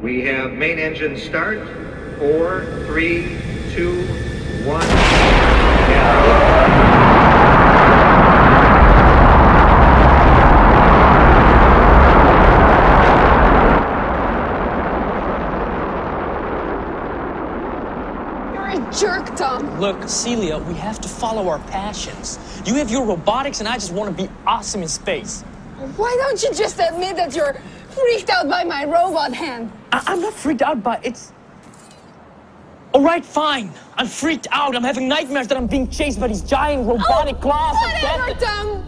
We have main engine start. 4, 3, 2, 1. Jerk, Tom. Look, Celia, we have to follow our passions. You have your robotics and I just want to be awesome in space. Why don't you just admit that you're freaked out by my robot hand? I'm not freaked out by it's... All right, fine. I'm freaked out. I'm having nightmares that I'm being chased by these giant robotic claws. Whatever, Tom.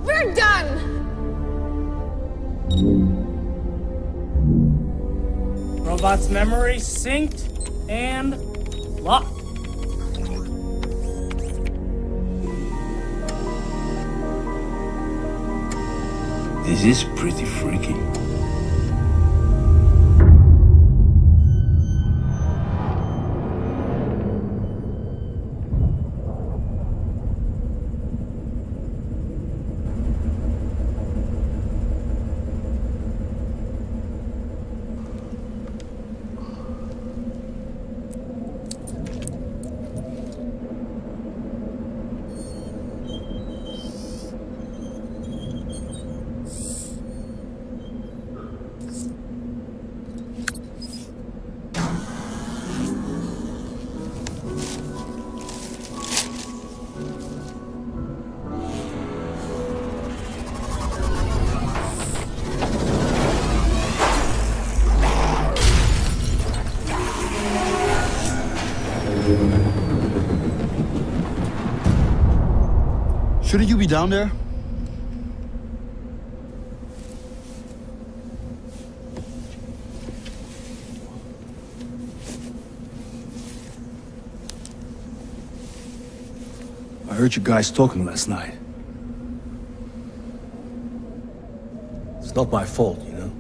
We're done. Robot's memory synced and locked. This is pretty freaky. Shouldn't you be down there? I heard you guys talking last night. It's not my fault, you know?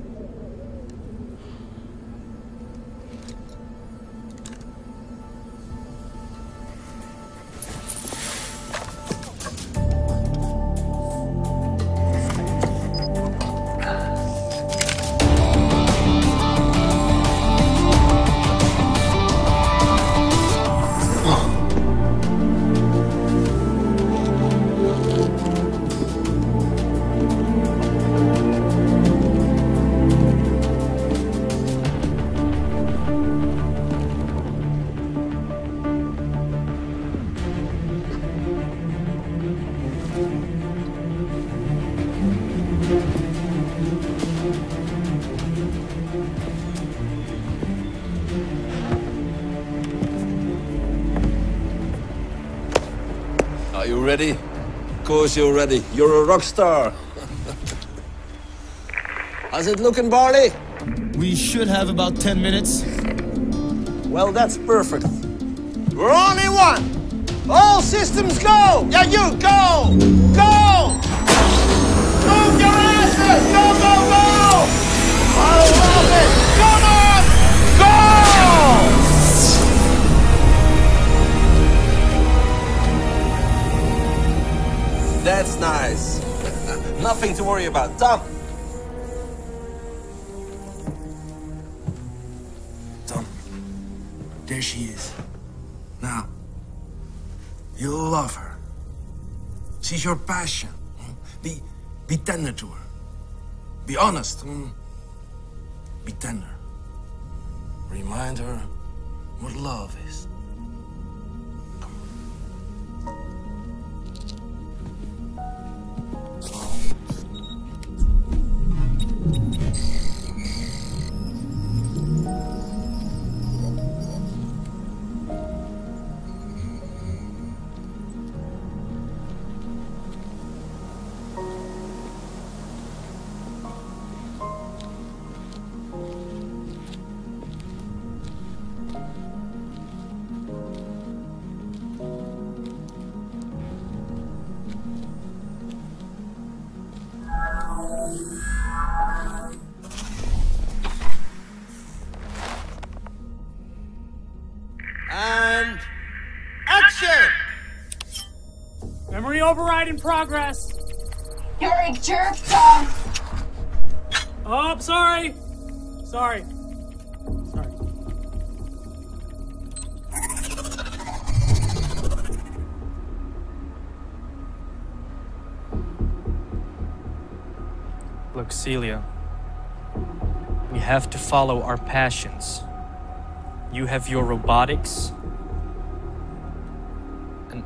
Are you ready? Of course you're ready. You're a rock star. How's it looking, Barley? We should have about 10 minutes. Well, that's perfect. We're only one. All systems go. Yeah, you go. Go. Move your asses. Go, go, go. I love it. Come on. Go. That's nice. Nothing to worry about. Tom. Tom, there she is. Now, you'll love her. She's your passion. Be tender to her. Be honest. Be tender. Remind her what love is. And action! Memory override in progress. You're a jerk, Tom. Oh, sorry. Sorry. Look, Celia, we have to follow our passions. You have your robotics, and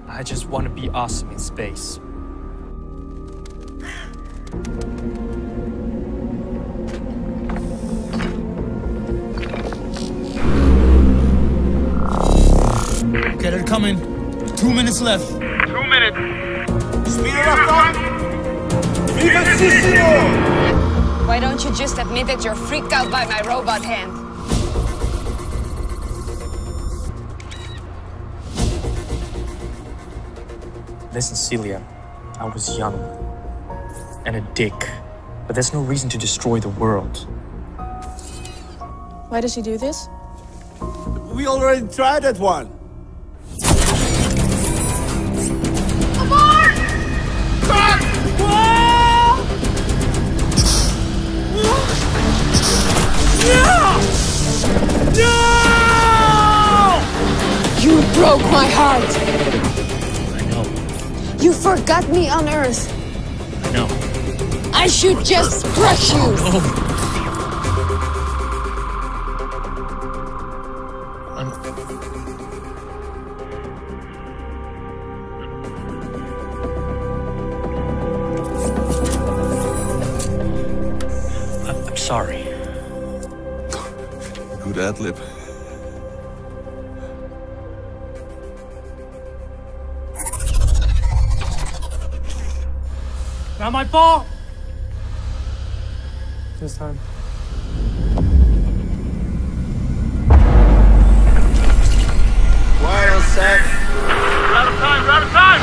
I just want to be awesome in space. Okay, they're coming. 2 minutes left. 2 minutes. Speed it up, Tom. Vivacissimo! Why don't you just admit that you're freaked out by my robot hand? Listen, Celia, I was young and a dick, but there's no reason to destroy the world. Why does he do this? We already tried that one. You broke my heart. I know, You forgot me on Earth. I know. I should just crush you. I'm sorry. Good ad-lib. Not my fault. This time. Quiet on set. We're out of time, we're out of time!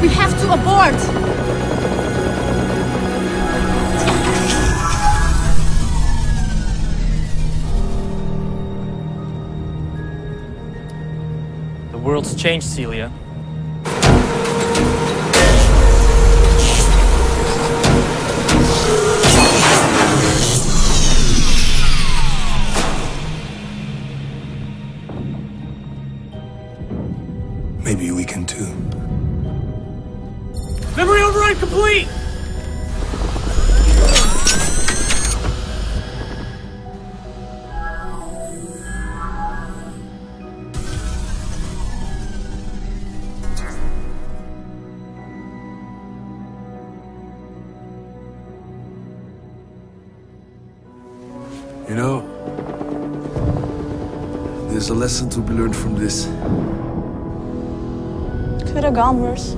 We have to abort! The world's changed, Celia. Maybe we can too. Memory override complete! You know, there's a lesson to be learned from this. Could have gone worse.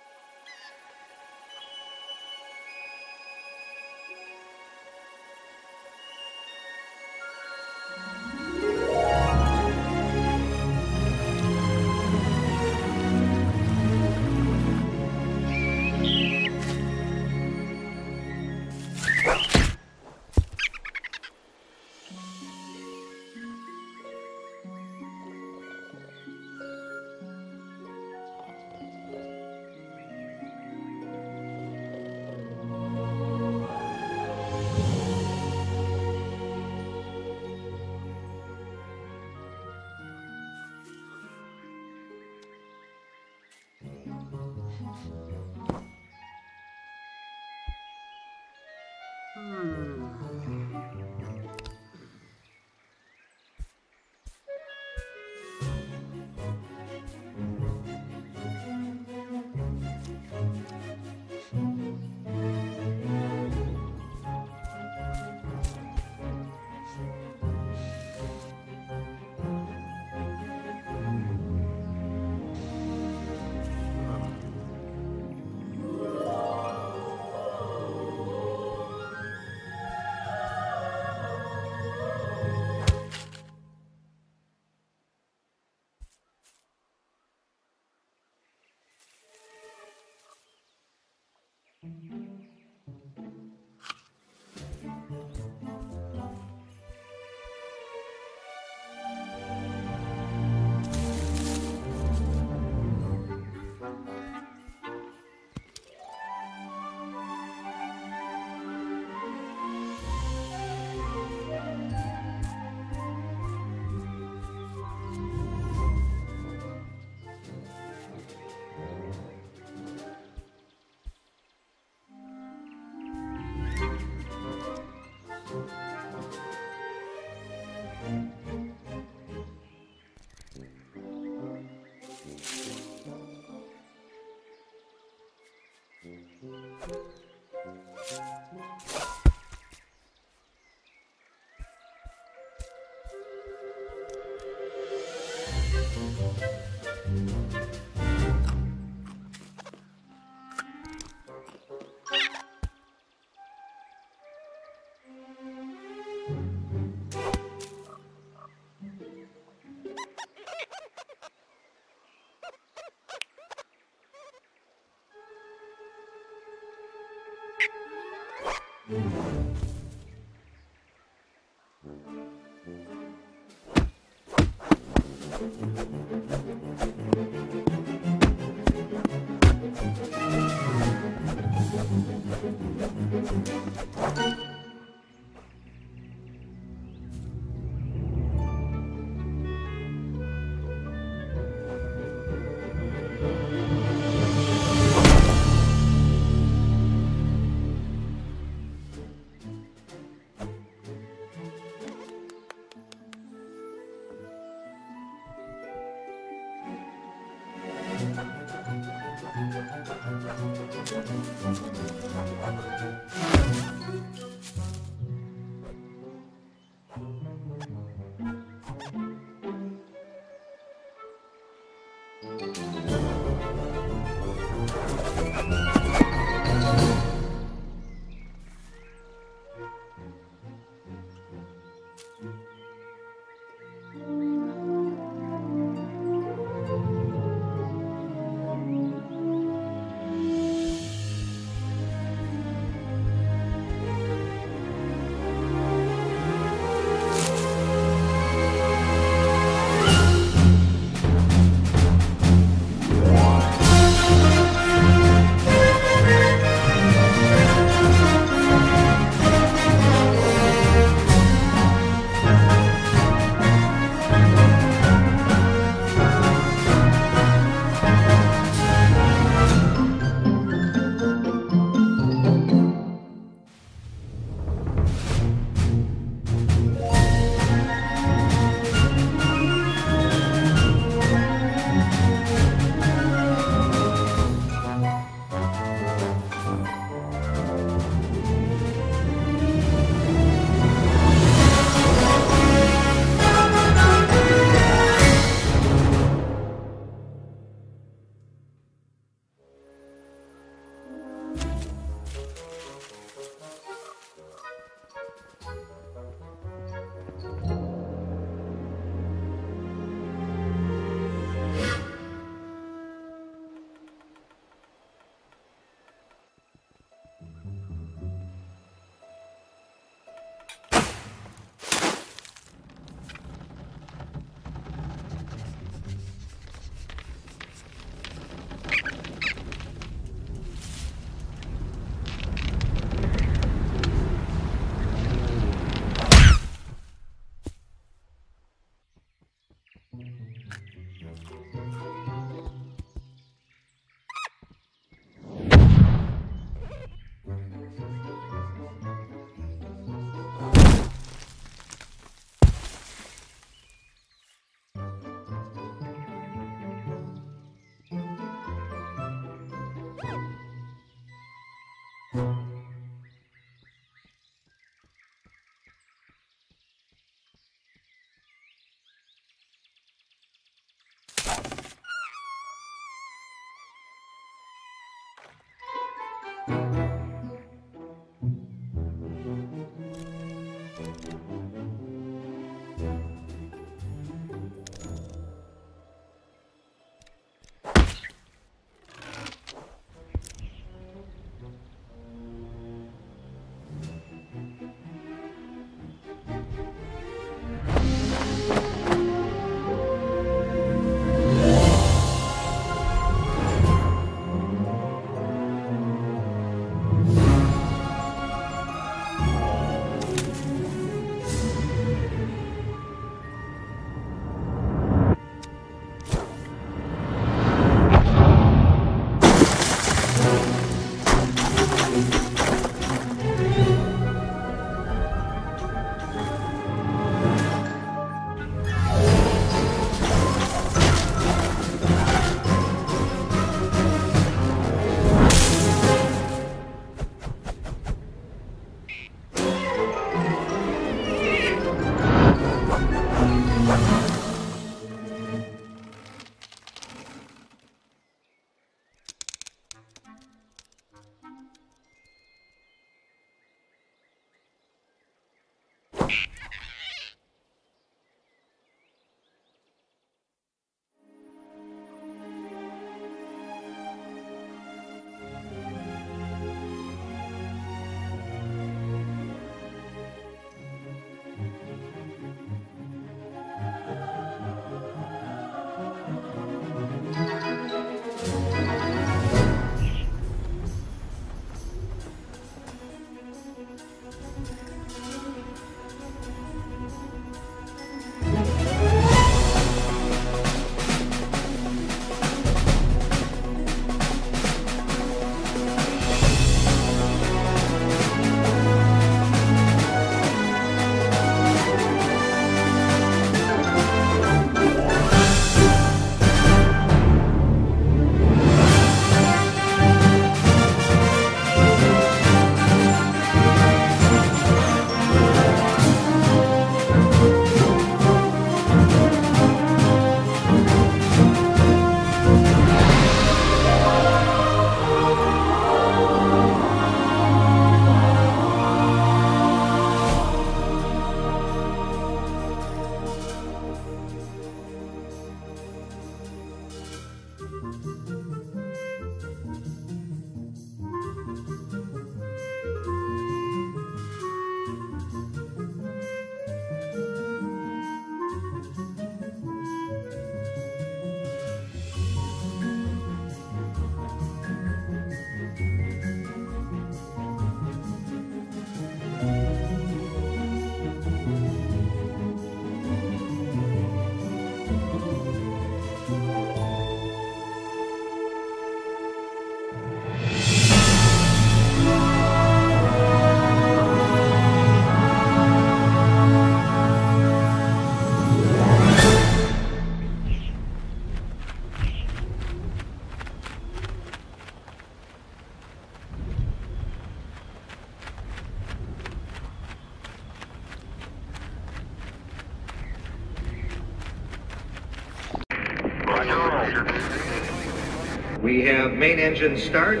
We have main engine start.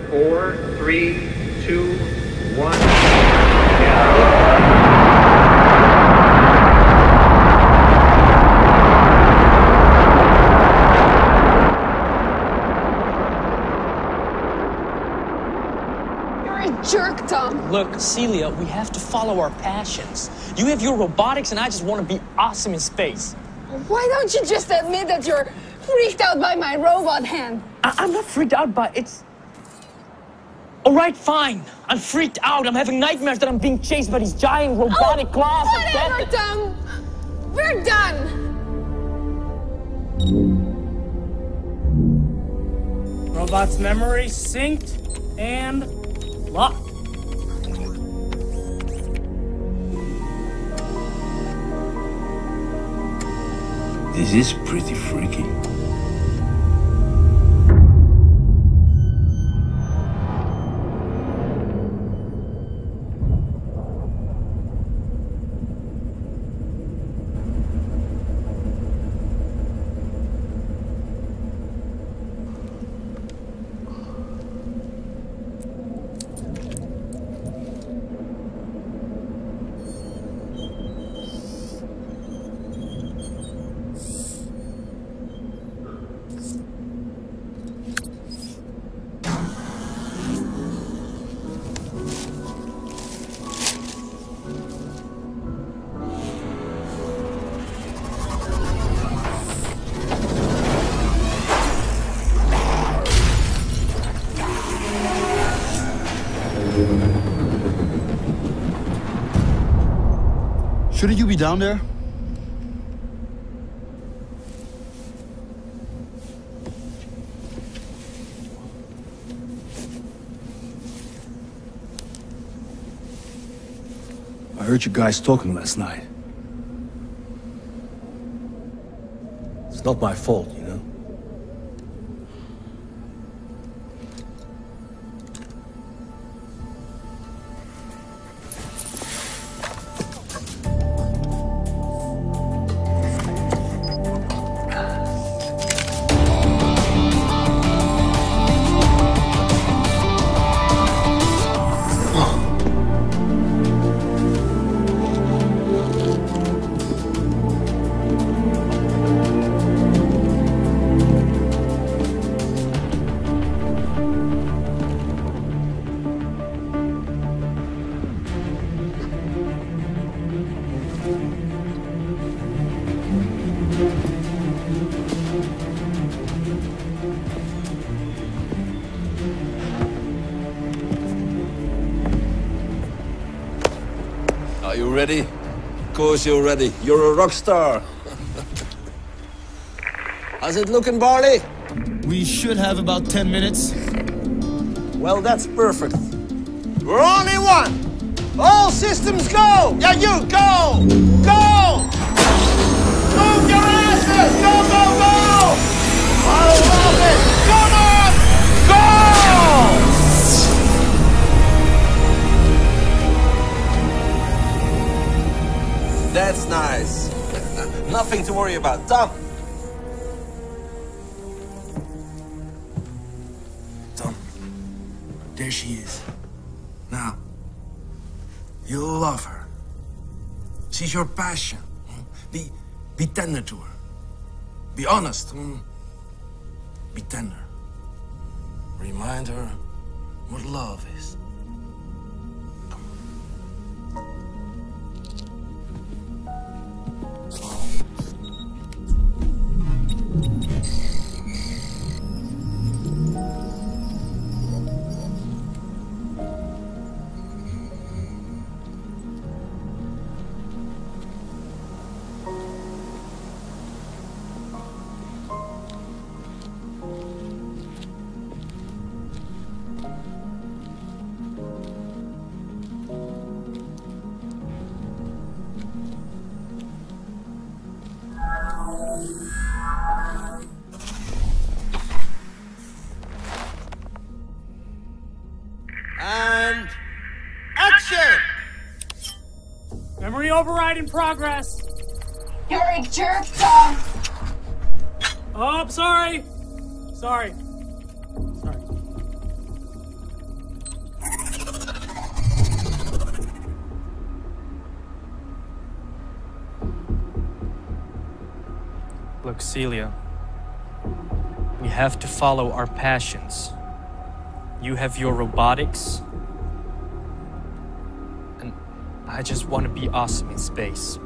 4, 3, 2, 1. Jerk, Tom. Look, Celia, we have to follow our passions. You have your robotics and I just want to be awesome in space. Why don't you just admit that you're freaked out by my robot hand? I'm not freaked out by it's... All right, fine. I'm freaked out. I'm having nightmares that I'm being chased by these giant robotic claws. Whatever, Tom. We're done. Robot's memory synced and locked. This is pretty freaky. Shouldn't you be down there? I heard you guys talking last night. It's not my fault, you know? Are you ready? Of course you're ready. You're a rock star. How's it looking, Barley? We should have about 10 minutes. Well, that's perfect. We're only one. All systems go. Yeah, you go. Go. Move your asses. Go, go, go. I love it. Come on. Go. That's nice. Nothing to worry about. Tom. Tom, there she is. Now, you'll love her. She's your passion. Be tender to her. Be honest. Be tender. Remind her what love is. And action! Memory override in progress. You're a jerk, Tom. Oh, sorry. Sorry. Look, Celia, we have to follow our passions. You have your robotics, and I just want to be awesome in space.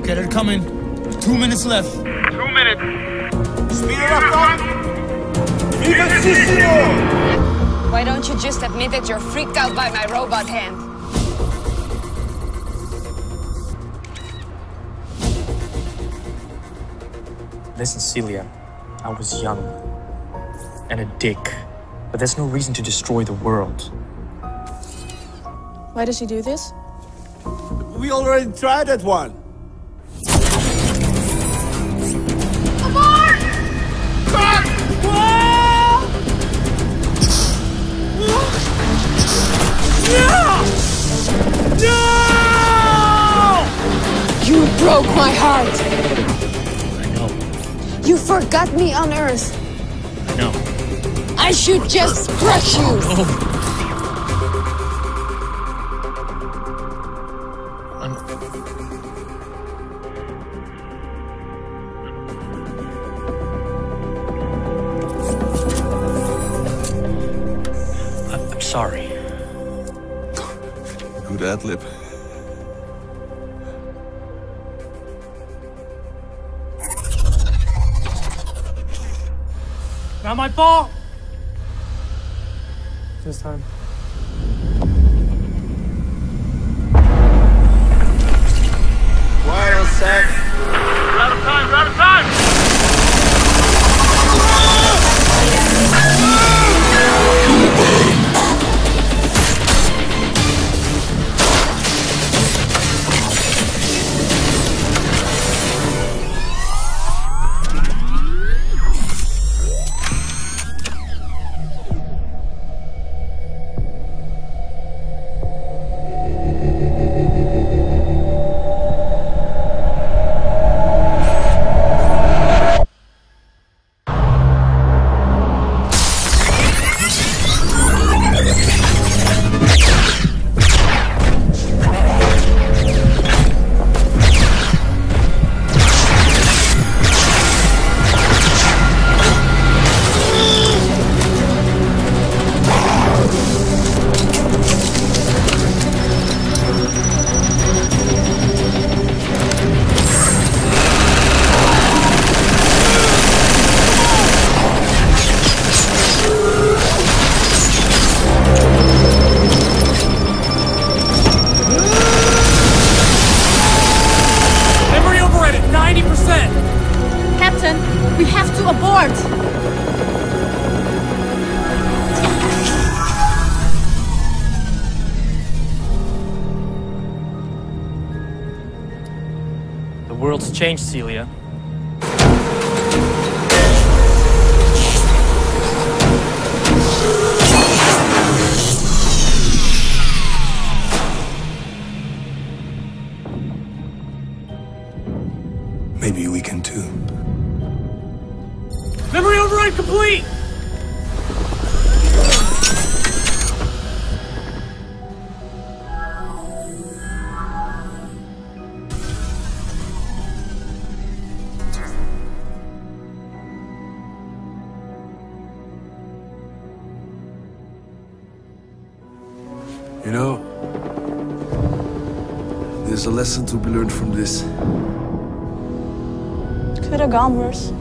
Okay, they're coming. 2 minutes left. 2 minutes. Speed it up, Tom. Vivacissimo! Why don't you just admit that you're freaked out by my robot hand? Listen, Celia, I was young and a dick, but there's no reason to destroy the world. Why does he do this? We already tried that one. You broke my heart! I know, You forgot me on Earth! I know. I should just crush you! I'm sorry. Good ad-lib. Not my fault. This time. Wait a sec. We're out of time, we're out of time! Captain, we have to abort! The world's changed, Celia. Maybe we can too. Memory override complete! You know, there's a lesson to be learned from this. Could have gone worse.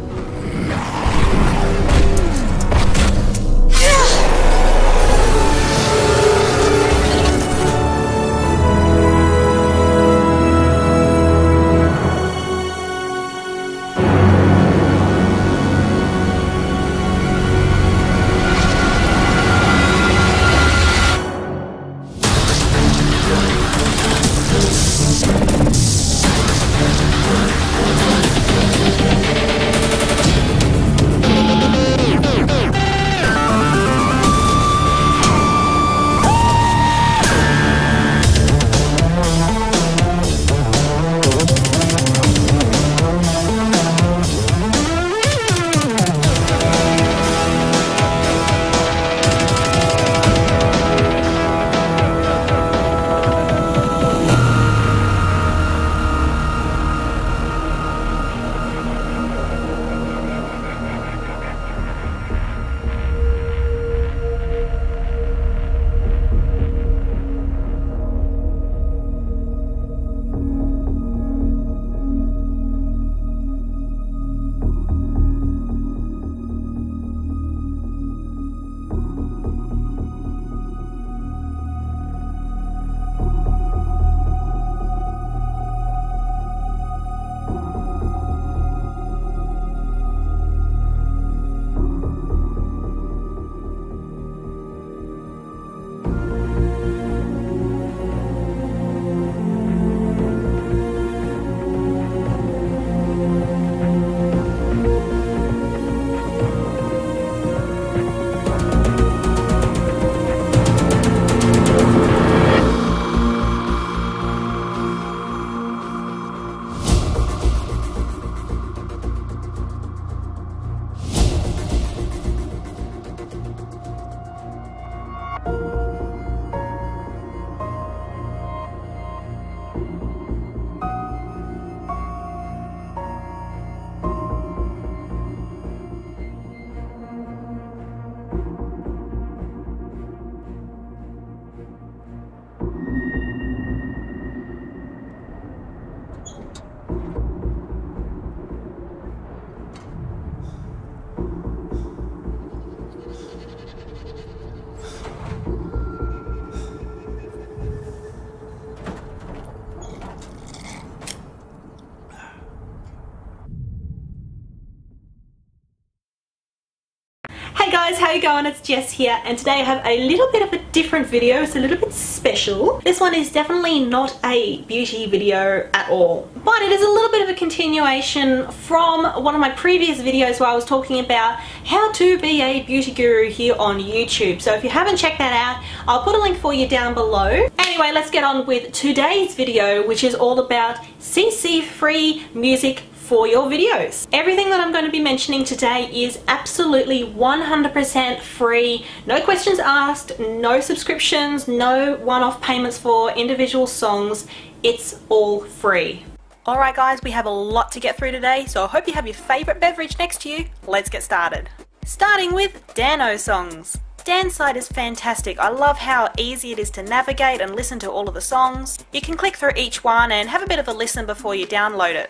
Hey guys, how you going? It's Jess here, and today I have a little bit of a different video. It's a little bit special. This one is definitely not a beauty video at all, but it is a little bit of a continuation from one of my previous videos where I was talking about how to be a beauty guru here on YouTube. So if you haven't checked that out, I'll put a link for you down below. Anyway, let's get on with today's video, which is all about CC-free music for your videos. Everything that I'm going to be mentioning today is absolutely 100% free. No questions asked, no subscriptions, no one-off payments for individual songs. It's all free. Alright guys, we have a lot to get through today, so I hope you have your favourite beverage next to you. Let's get started. Starting with Dano songs. Dan's site is fantastic. I love how easy it is to navigate and listen to all of the songs. You can click through each one and have a bit of a listen before you download it.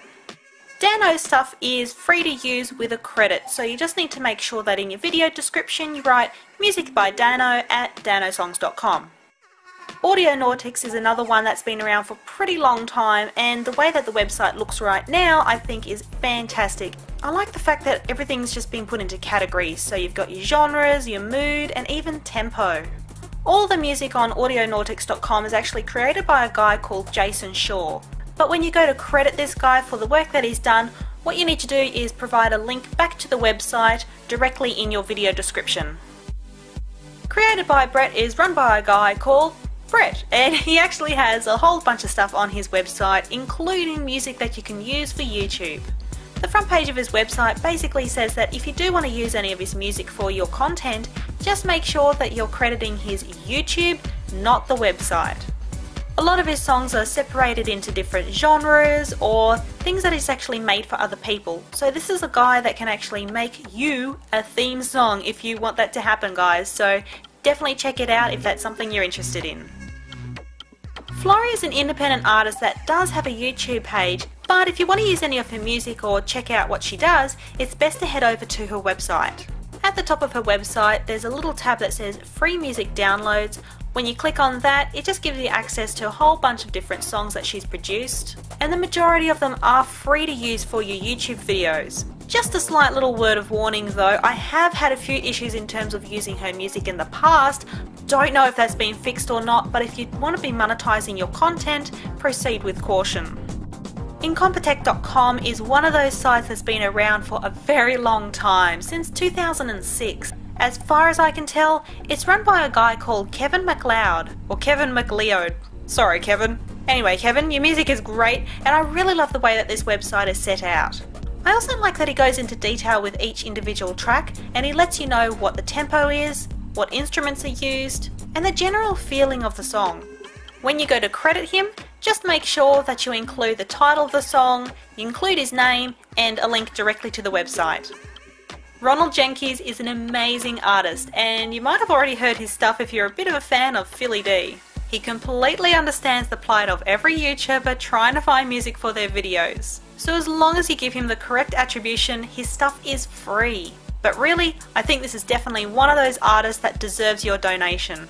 Dano's stuff is free to use with a credit, so you just need to make sure that in your video description you write music by Dano at danosongs.com. Audionautics is another one that's been around for a pretty long time, and the way that the website looks right now I think is fantastic. I like the fact that everything's just been put into categories, so you've got your genres, your mood, and even tempo. All the music on audionautics.com is actually created by a guy called Jason Shaw. But when you go to credit this guy for the work that he's done, what you need to do is provide a link back to the website directly in your video description. Created by Brett is run by a guy called Brett, and he actually has a whole bunch of stuff on his website, including music that you can use for YouTube. The front page of his website basically says that if you do want to use any of his music for your content, just make sure that you're crediting his YouTube, not the website. A lot of his songs are separated into different genres or things that he's actually made for other people. So this is a guy that can actually make you a theme song if you want that to happen, guys. So definitely check it out if that's something you're interested in. Florrie is an independent artist that does have a YouTube page, but if you want to use any of her music or check out what she does, it's best to head over to her website. At the top of her website, there's a little tab that says Free Music Downloads. When you click on that, it just gives you access to a whole bunch of different songs that she's produced, and the majority of them are free to use for your YouTube videos. Just a slight little word of warning though, I have had a few issues in terms of using her music in the past. Don't know if that's been fixed or not, but if you want to be monetizing your content, proceed with caution. Incompetech.com is one of those sites that's been around for a very long time, since 2006. As far as I can tell, it's run by a guy called Kevin MacLeod, or Kevin MacLeod. Sorry Kevin. Anyway Kevin, your music is great, and I really love the way that this website is set out. I also like that he goes into detail with each individual track, and he lets you know what the tempo is, what instruments are used, and the general feeling of the song. When you go to credit him, just make sure that you include the title of the song, you include his name, and a link directly to the website. Ronald Jenkins is an amazing artist, and you might have already heard his stuff if you're a bit of a fan of Philly D. He completely understands the plight of every YouTuber trying to find music for their videos. So as long as you give him the correct attribution, his stuff is free. But really, I think this is definitely one of those artists that deserves your donation.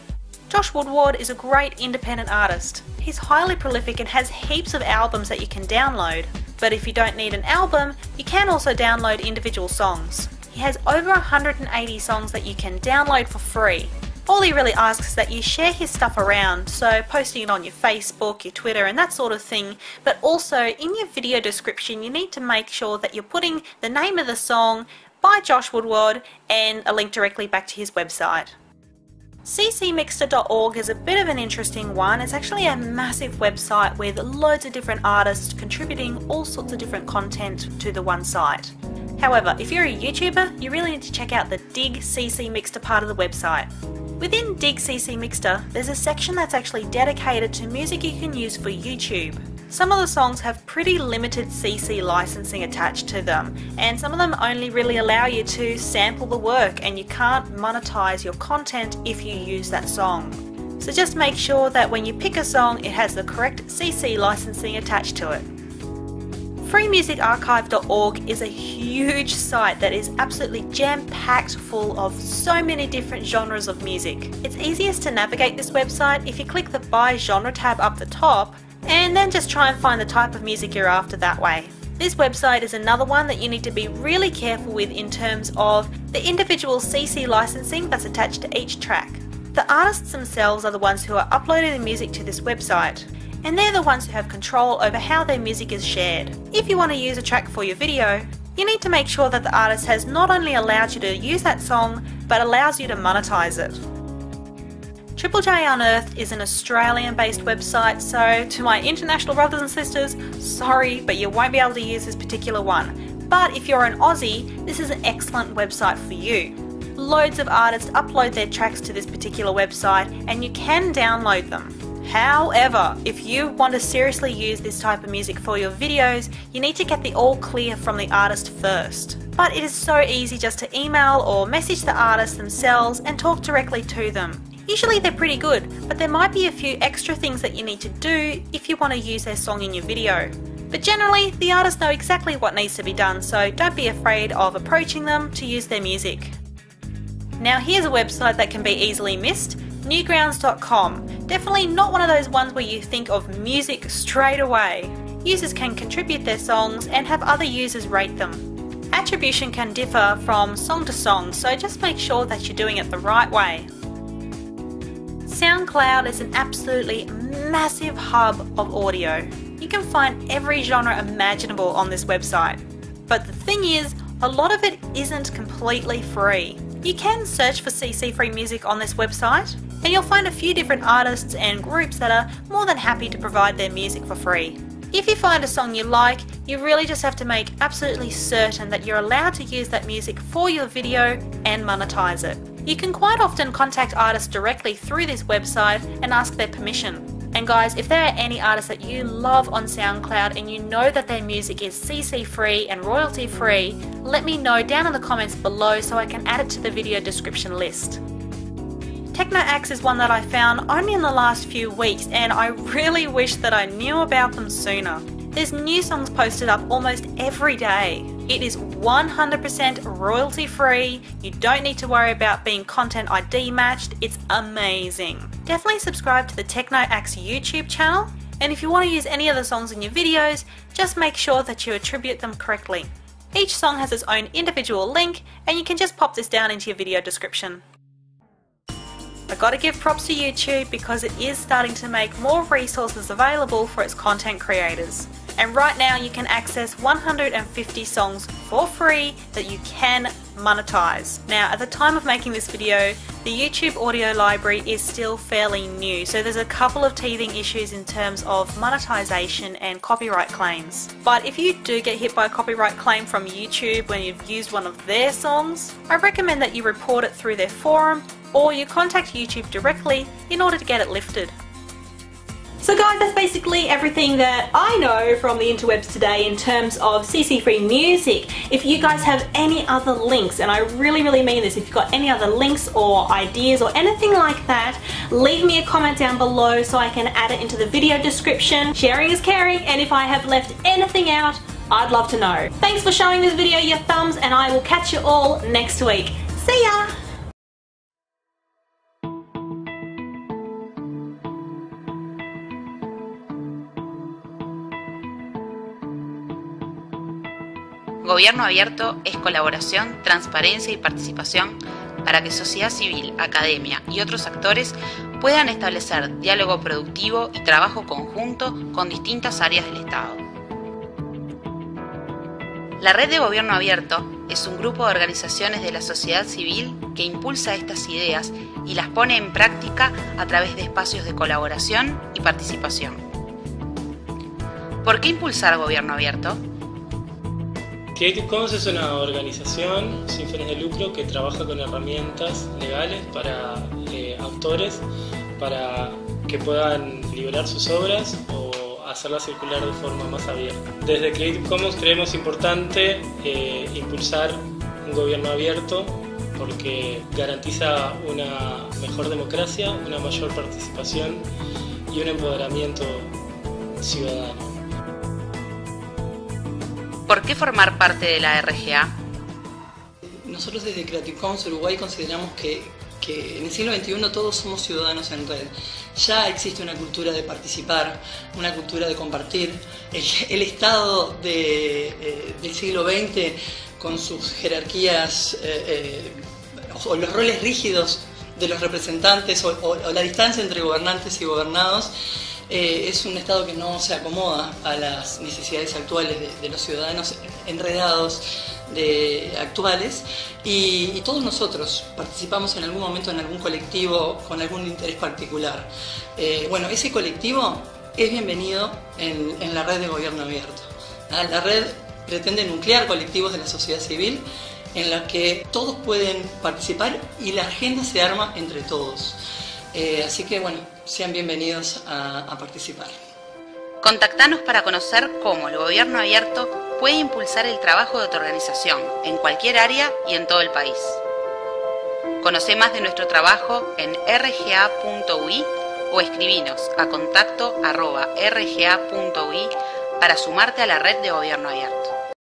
Josh Woodward is a great independent artist. He's highly prolific and has heaps of albums that you can download. But if you don't need an album, you can also download individual songs. He has over 180 songs that you can download for free. All he really asks is that you share his stuff around, so posting it on your Facebook, your Twitter and that sort of thing, but also in your video description you need to make sure that you're putting the name of the song by Josh Woodward and a link directly back to his website. ccmixter.org is a bit of an interesting one. It's actually a massive website with loads of different artists contributing all sorts of different content to the one site. However, if you're a YouTuber, you really need to check out the Dig CC Mixter part of the website. Within Dig CC Mixter, there's a section that's actually dedicated to music you can use for YouTube. Some of the songs have pretty limited CC licensing attached to them, and some of them only really allow you to sample the work, and you can't monetize your content if you use that song. So just make sure that when you pick a song, it has the correct CC licensing attached to it. freemusicarchive.org is a huge site that is absolutely jam-packed full of so many different genres of music. It's easiest to navigate this website if you click the By Genre tab up the top and then just try and find the type of music you're after that way. This website is another one that you need to be really careful with in terms of the individual CC licensing that's attached to each track. The artists themselves are the ones who are uploading the music to this website, and they're the ones who have control over how their music is shared. If you want to use a track for your video, you need to make sure that the artist has not only allowed you to use that song, but allows you to monetize it. Triple J Unearthed is an Australian-based website, so to my international brothers and sisters, sorry, but you won't be able to use this particular one. But if you're an Aussie, this is an excellent website for you. Loads of artists upload their tracks to this particular website, and you can download them. However, if you want to seriously use this type of music for your videos, you need to get the all clear from the artist first. But it is so easy just to email or message the artist themselves and talk directly to them. Usually they're pretty good, but there might be a few extra things that you need to do if you want to use their song in your video. But generally, the artists know exactly what needs to be done, so don't be afraid of approaching them to use their music. Now here's a website that can be easily missed, newgrounds.com. Definitely not one of those ones where you think of music straight away. Users can contribute their songs and have other users rate them. Attribution can differ from song to song, so just make sure that you're doing it the right way. SoundCloud is an absolutely massive hub of audio. You can find every genre imaginable on this website. But the thing is, a lot of it isn't completely free. You can search for CC free music on this website, and you'll find a few different artists and groups that are more than happy to provide their music for free. If you find a song you like, you really just have to make absolutely certain that you're allowed to use that music for your video and monetize it. You can quite often contact artists directly through this website and ask their permission. And guys, if there are any artists that you love on SoundCloud and you know that their music is CC free and royalty free, let me know down in the comments below so I can add it to the video description list. TechnoAxe is one that I found only in the last few weeks, and I really wish that I knew about them sooner. There's new songs posted up almost every day. It is 100% royalty free, you don't need to worry about being content ID matched, it's amazing. Definitely subscribe to the TechnoAxe YouTube channel, and if you want to use any of the songs in your videos, just make sure that you attribute them correctly. Each song has its own individual link, and you can just pop this down into your video description. I gotta give props to YouTube because it is starting to make more resources available for its content creators. And right now you can access 150 songs for free that you can monetize. Now at the time of making this video, the YouTube audio library is still fairly new, so there's a couple of teething issues in terms of monetization and copyright claims. But if you do get hit by a copyright claim from YouTube when you've used one of their songs, I recommend that you report it through their forum or you contact YouTube directly in order to get it lifted. So guys, that's basically everything that I know from the interwebs today in terms of CC free music. If you guys have any other links, and I really mean this, if you've got any other links or ideas or anything like that, leave me a comment down below so I can add it into the video description. Sharing is caring, and if I have left anything out, I'd love to know. Thanks for showing this video your thumbs, and I will catch you all next week. See ya! Gobierno abierto es colaboración, transparencia y participación para que sociedad civil, academia y otros actores puedan establecer diálogo productivo y trabajo conjunto con distintas áreas del Estado. La Red de Gobierno Abierto es un grupo de organizaciones de la sociedad civil que impulsa estas ideas y las pone en práctica a través de espacios de colaboración y participación. ¿Por qué impulsar Gobierno Abierto? Creative Commons es una organización sin fines de lucro que trabaja con herramientas legales para autores para que puedan liberar sus obras o hacerlas circular de forma más abierta. Desde Creative Commons creemos importante impulsar un gobierno abierto porque garantiza una mejor democracia, una mayor participación y un empoderamiento ciudadano. ¿Por qué formar parte de la RGA? Nosotros desde Creative Commons Uruguay consideramos que que en el siglo XXI todos somos ciudadanos en red. Ya existe una cultura de participar, una cultura de compartir. El Estado del siglo XX, con sus jerarquías o los roles rígidos de los representantes o la distancia entre gobernantes y gobernados, es un Estado que no se acomoda a las necesidades actuales de los ciudadanos enredados actuales, y todos nosotros participamos en algún momento en algún colectivo con algún interés particular. Bueno, ese colectivo es bienvenido en la red de gobierno abierto. La red pretende nuclear colectivos de la sociedad civil en la que todos pueden participar y la agenda se arma entre todos. Así que bueno, sean bienvenidos a participar. Contactanos para conocer cómo el gobierno abierto puede impulsar el trabajo de tu organización en cualquier área y en todo el país. Conoce más de nuestro trabajo en rga.ui o escribinos a contacto@rga.ui para sumarte a la red de gobierno abierto.